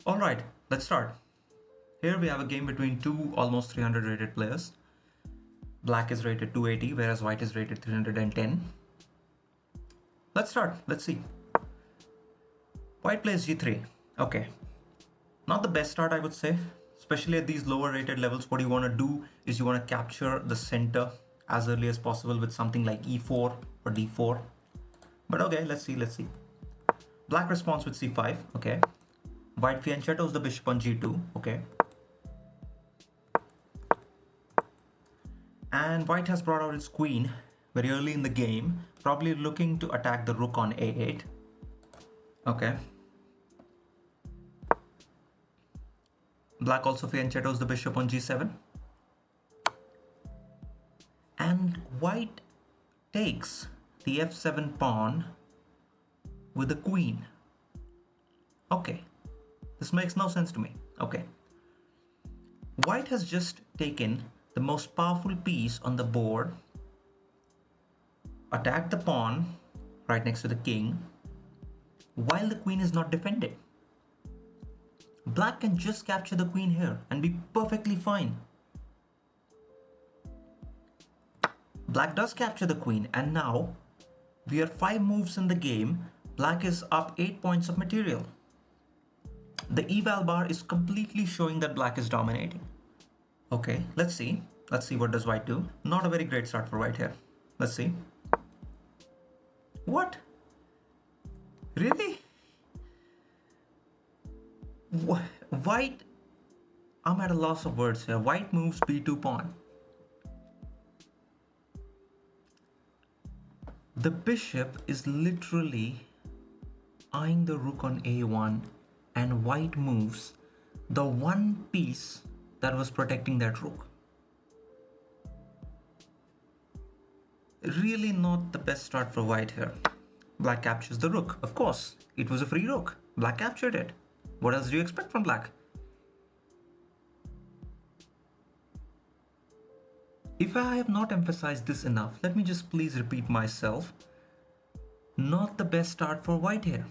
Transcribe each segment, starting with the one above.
Alright, let's start. Here we have a game between two almost 300 rated players. Black is rated 280, whereas white is rated 310. Let's start. Let's see. White plays g3. Okay. Not the best start, I would say. Especially at these lower rated levels, what you want to do is you want to capture the center as early as possible with something like e4 or d4. But okay, let's see. Black responds with c5. Okay. White fianchettos the bishop on g2. Okay. And white has brought out its queen very early in the game, probably looking to attack the rook on a8. Okay. Black also fianchettos the bishop on g7. And white takes the f7 pawn with the queen. Okay. This makes no sense to me. Okay. White has just taken the most powerful piece on the board, attacked the pawn right next to the king, while the queen is not defended. Black can just capture the queen here and be perfectly fine. Black does capture the queen, and now we are 5 moves in the game. Black is up 8 points of material. The eval bar is completely showing that black is dominating. Okay, let's see. Let's see what does white do. Not a very great start for white here. Let's see. What? Really? White, I'm at a loss of words here. White moves b2 pawn. The bishop is literally eyeing the rook on a1, and white moves the one piece that was protecting that rook. Really not the best start for white here. Black captures the rook. Of course, it was a free rook. Black captured it. What else do you expect from black? If I have not emphasized this enough, let me just please repeat myself. Not the best start for white here.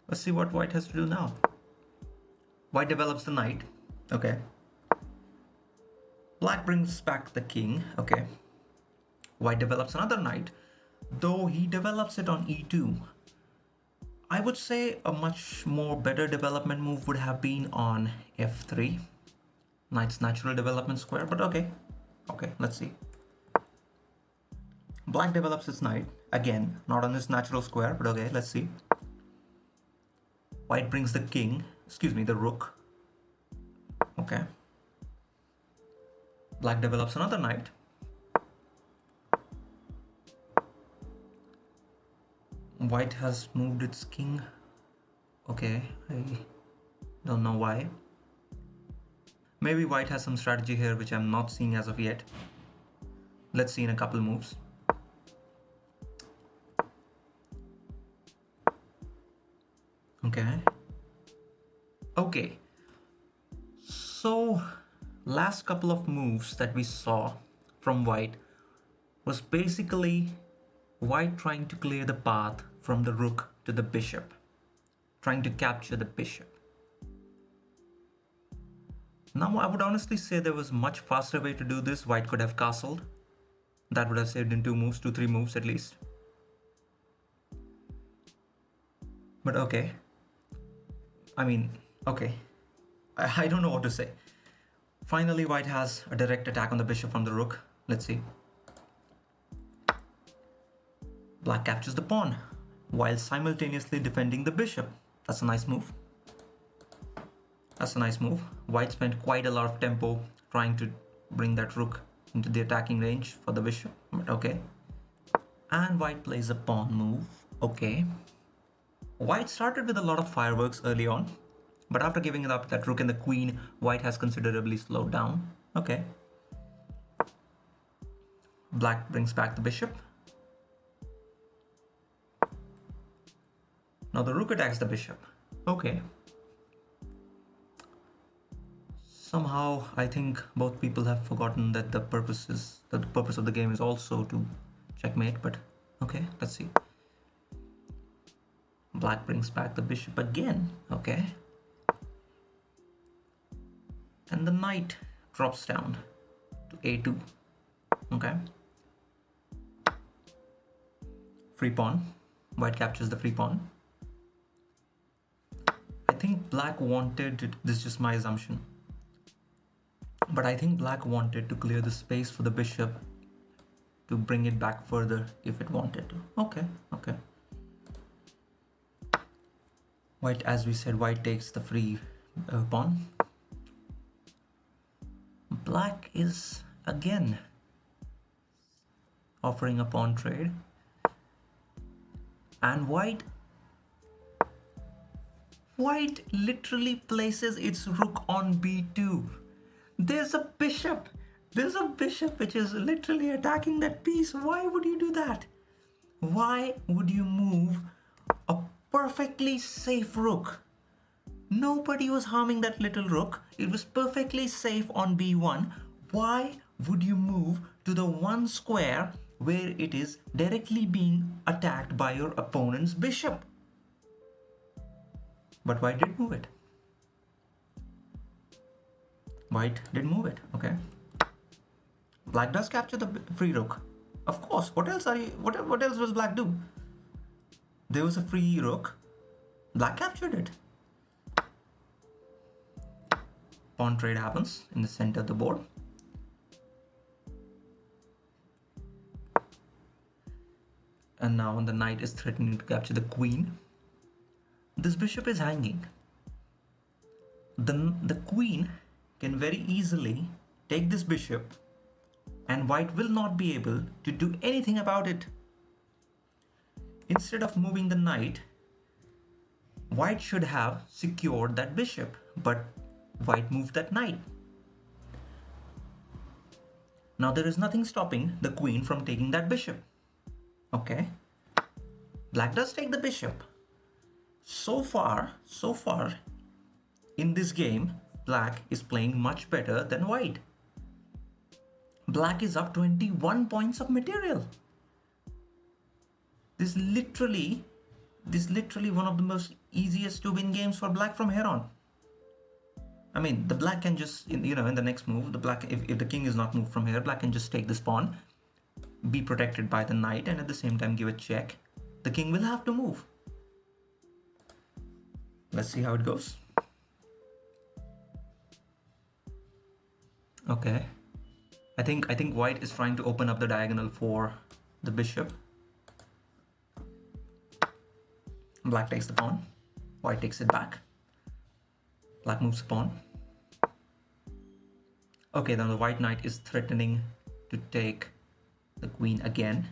Let's see what white has to do now. White develops the knight. Okay. Black brings back the king. Okay. White develops another knight, though he develops it on e2. I would say a much more better development move would have been on f3. Knight's natural development square, but okay. Okay, let's see. Black develops its knight. Again, not on his natural square, but okay, let's see. White brings the king, the rook. Okay. Black develops another knight. White has moved its king. Okay, I don't know why. Maybe white has some strategy here which I'm not seeing as of yet. Let's see in a couple moves. Okay. So, last couple of moves that we saw from white was basically white trying to clear the path from the rook to the bishop, trying to capture the bishop. Now, I would honestly say there was a much faster way to do this. White could have castled. That would have saved in 2-3 moves at least. But okay. Okay. I don't know what to say. Finally, white has a direct attack on the bishop from the rook. Let's see. Black captures the pawn while simultaneously defending the bishop. That's a nice move. White spent quite a lot of tempo trying to bring that rook into the attacking range for the bishop, but okay. And white plays a pawn move. Okay. White started with a lot of fireworks early on, but after giving it up that rook and the queen, white has considerably slowed down. Okay. Black brings back the bishop. Now the rook attacks the bishop. Okay. Somehow, I think both people have forgotten that the purpose of the game is also to checkmate, but okay, let's see. Black brings back the bishop again. Okay. And the knight drops down to a2. Okay. Free pawn. White captures the free pawn. I think black wanted, this is just my assumption, but I think black wanted to clear the space for the bishop to bring it back further if it wanted to. Okay, okay. White, as we said, white takes the free pawn. Black is again offering a pawn trade, and white literally places its rook on b2. There's a bishop which is literally attacking that piece. Why would you do that? Why would you move a perfectly safe rook? Nobody was harming that little rook. It was perfectly safe on b1. Why would you move to the one square where it is directly being attacked by your opponent's bishop? But white did move it. White did move it, okay. Black does capture the free rook. Of course, what else will black do? There was a free rook. Black captured it. Pawn trade happens in the center of the board. And now the knight is threatening to capture the queen. This bishop is hanging. The queen can very easily take this bishop, and white will not be able to do anything about it. Instead of moving the knight, white should have secured that bishop, but white moved that knight. Now there is nothing stopping the queen from taking that bishop. Okay. Black does take the bishop. So far, in this game, black is playing much better than white. Black is up 21 points of material. This literally one of the most easiest to win games for black from here on. I mean, the black can just, in the next move, the black, if the king is not moved from here, black can just take this pawn, be protected by the knight, and at the same time give a check. The king will have to move. Let's see how it goes. Okay. I think white is trying to open up the diagonal for the bishop. Black takes the pawn. White takes it back. Black moves the pawn. Okay, then the white knight is threatening to take the queen again.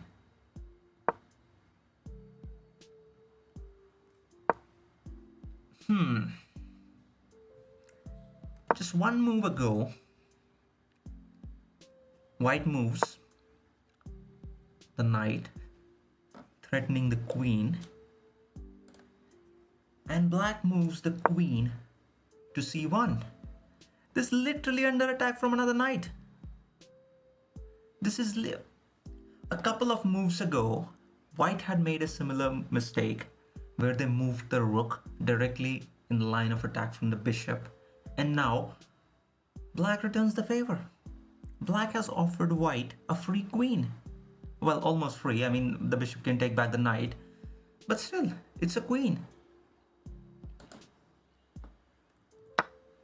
Just one move ago, white moves the knight, threatening the queen, and black moves the queen to c1. This is literally under attack from another knight. This is a couple of moves ago, white had made a similar mistake where they moved the rook directly in the line of attack from the bishop, and now black returns the favor. Black has offered white a free queen. Well, almost free. I mean, the bishop can take back the knight, but still, it's a queen.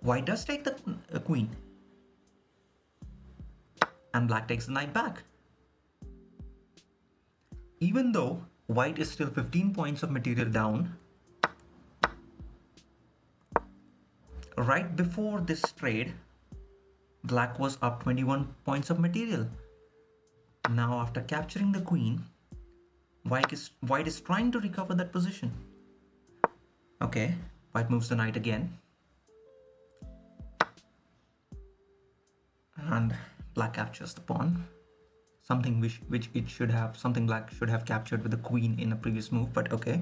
White does take the queen, and black takes the knight back. Even though white is still 15 points of material down, right before this trade, black was up 21 points of material. Now, after capturing the queen, white is trying to recover that position. Okay, white moves the knight again. And black captures the pawn. Something something black should have captured with the queen in a previous move, but okay.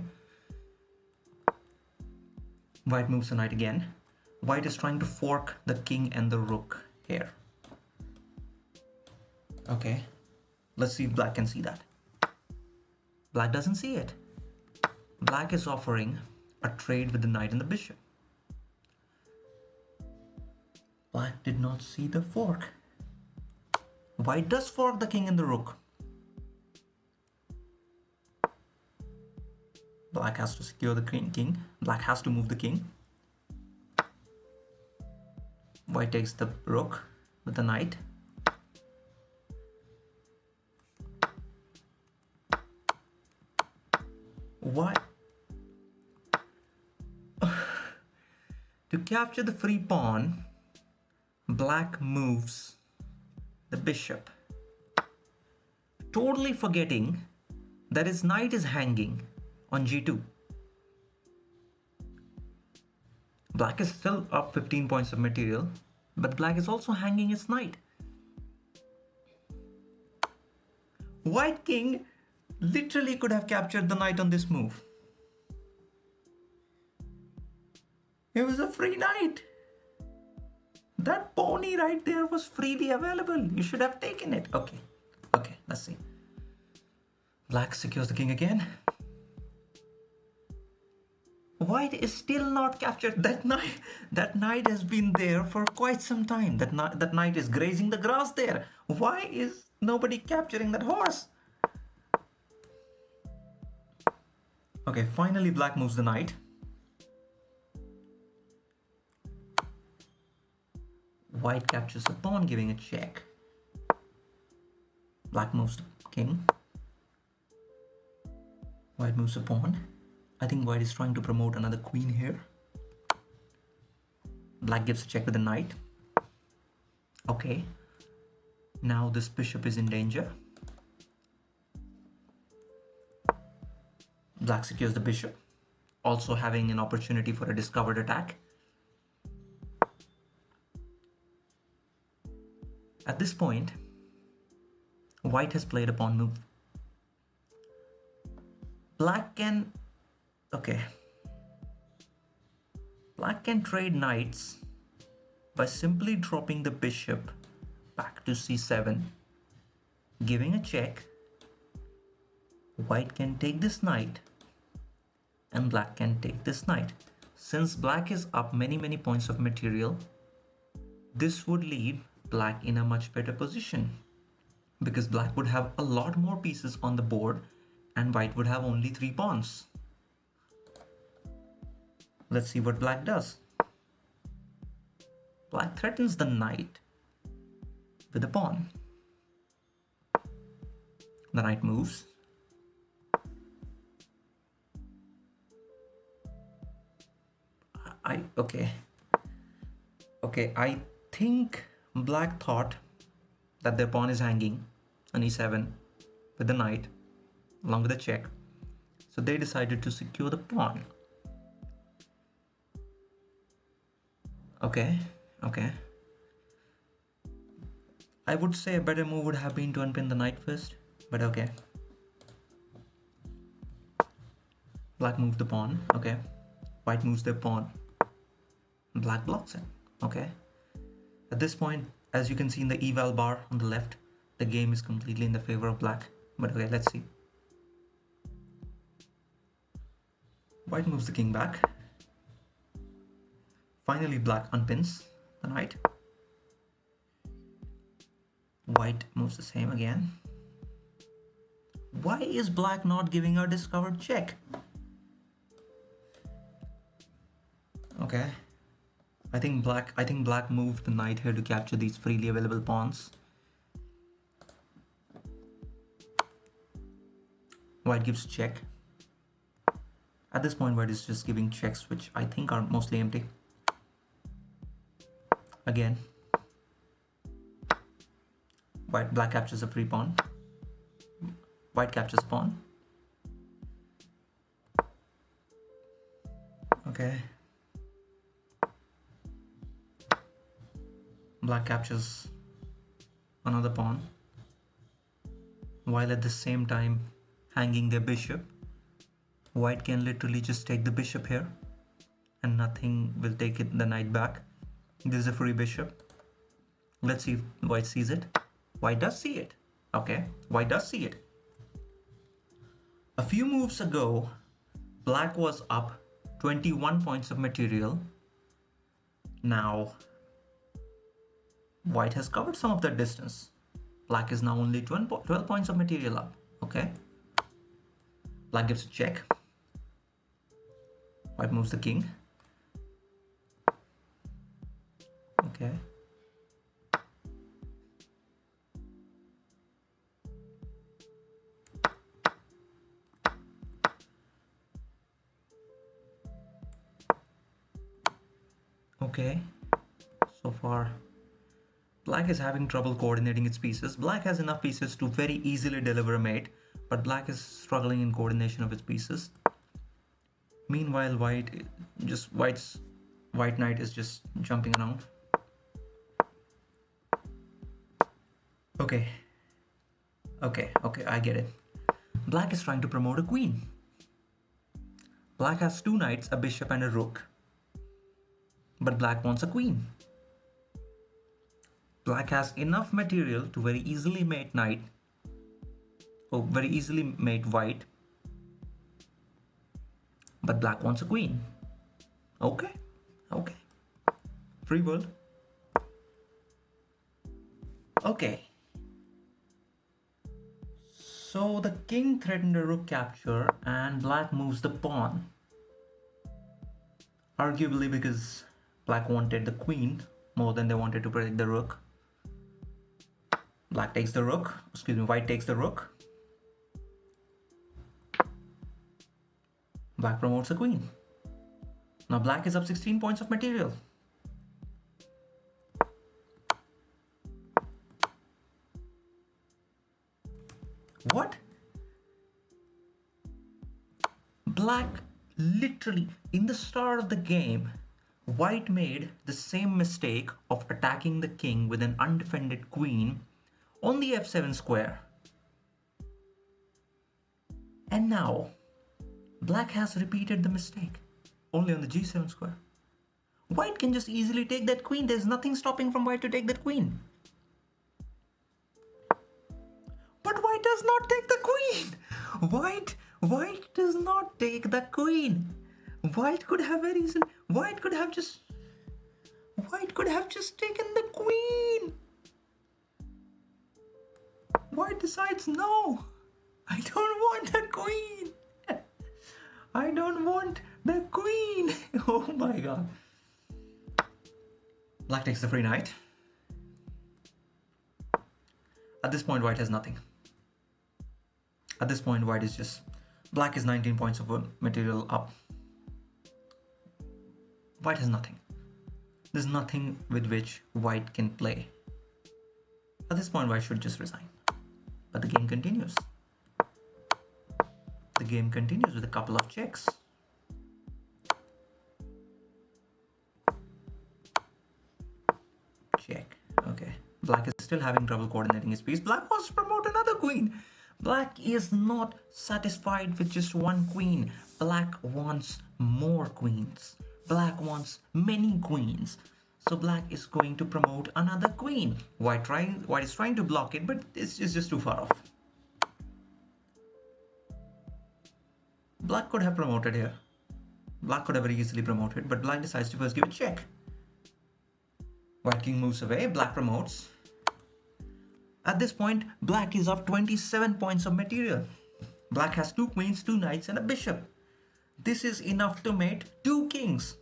White moves the knight again. White is trying to fork the king and the rook here. Okay, let's see if black can see that. Black doesn't see it. Black is offering a trade with the knight and the bishop. Black did not see the fork. White does fork the king and the rook. Black has to secure the king. Black has to move the king. White takes the rook with the knight. Why? To capture the free pawn, Black moves the bishop, totally forgetting that his knight is hanging on g2. Black is still up 15 points of material, but Black is also hanging his knight. White king literally could have captured the knight on this move. It was a free knight. That pony right there was freely available. You should have taken it. Okay, let's see. Black secures the king again. White is still not captured. That knight has been there for quite some time. That knight is grazing the grass there. Why is nobody capturing that horse? Okay, finally Black moves the knight. White captures a pawn, giving a check. Black moves the king. White moves a pawn. I think White is trying to promote another queen here. Black gives a check with the knight. Okay. Now this bishop is in danger. Black secures the bishop, also having an opportunity for a discovered attack. At this point, White has played a pawn move. Black can trade knights by simply dropping the bishop back to c7, giving a check. White can take this knight and Black can take this knight. Since Black is up many points of material, this would leave Black in a much better position, because Black would have a lot more pieces on the board and White would have only 3 pawns. Let's see what Black does. Black threatens the knight with a pawn. The knight moves. I think Black thought that their pawn is hanging on e7 with the knight along with the check, so they decided to secure the pawn. Okay. I would say a better move would have been to unpin the knight first, but okay. Black moved the pawn. Okay. White moves their pawn. Black blocks it. Okay. At this point, as you can see in the eval bar on the left, the game is completely in the favor of Black. But okay, let's see. White moves the king back. Finally, Black unpins the knight. White moves the same again. Why is Black not giving a discovered check? Okay. I think Black moved the knight here to capture these freely available pawns. White gives check. At this point, White is just giving checks, which I think are mostly empty. Again. Black captures a free pawn. White captures pawn. Okay. Black captures another pawn, while at the same time hanging their bishop. White can literally just take the bishop here and nothing will take the knight back. This is a free bishop. Let's see if White sees it. White does see it. Okay, White does see it. A few moves ago, Black was up 21 points of material. Now, white has covered some of that distance. Black is now only 12 points of material up. Okay. Black gives a check. White moves the king. Okay. Okay. So far, black is having trouble coordinating its pieces. Black has enough pieces to very easily deliver a mate, but black is struggling in coordination of its pieces. Meanwhile, white knight is just jumping around. Okay, I get it. Black is trying to promote a queen. Black has two knights, a bishop and a rook. But black wants a queen. Black has enough material to very easily mate knight, or very easily mate white. But black wants a queen. Okay. Free world. Okay. So the king threatened a rook capture and black moves the pawn. Arguably because black wanted the queen more than they wanted to protect the rook. White takes the rook. Black promotes a queen. Now black is up 16 points of material. What? Black literally, in the start of the game, white made the same mistake of attacking the king with an undefended queen on the f7 square. And now, black has repeated the mistake, only on the g7 square. White can just easily take that queen. There's nothing stopping from white to take that queen. But white does not take the queen. White does not take the queen. White could have just taken the queen. White decides, no, I don't want the queen. I don't want the queen. Oh my god. Black takes the free knight. At this point, white has nothing. At this point, white is just... Black is 19 points of material up. White has nothing. There's nothing with which white can play. At this point, white should just resign. But the game continues. The game continues with a couple of checks. Check. Okay. Black is still having trouble coordinating his piece. Black wants to promote another queen. Black is not satisfied with just one queen. Black wants more queens. Black wants many queens. So black is going to promote another queen. White is trying to block it, but it's just too far off. Black could have promoted here. Black could have very easily promoted, but black decides to first give a check. White king moves away, black promotes. At this point, black is up 27 points of material. Black has two queens, two knights, and a bishop. This is enough to mate two kings.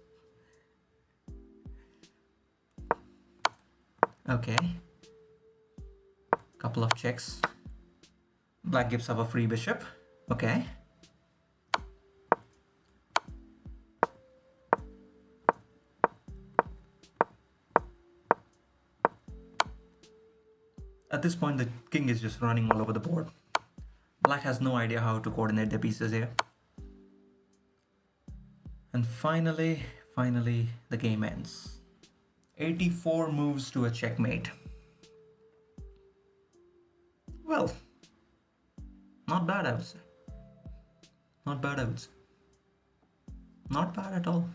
Okay. Couple of checks. Black gives up a free bishop. Okay. At this point, the king is just running all over the board. Black has no idea how to coordinate their pieces here. And finally, the game ends. 84 moves to a checkmate. Well, not bad, I would say. Not bad at all.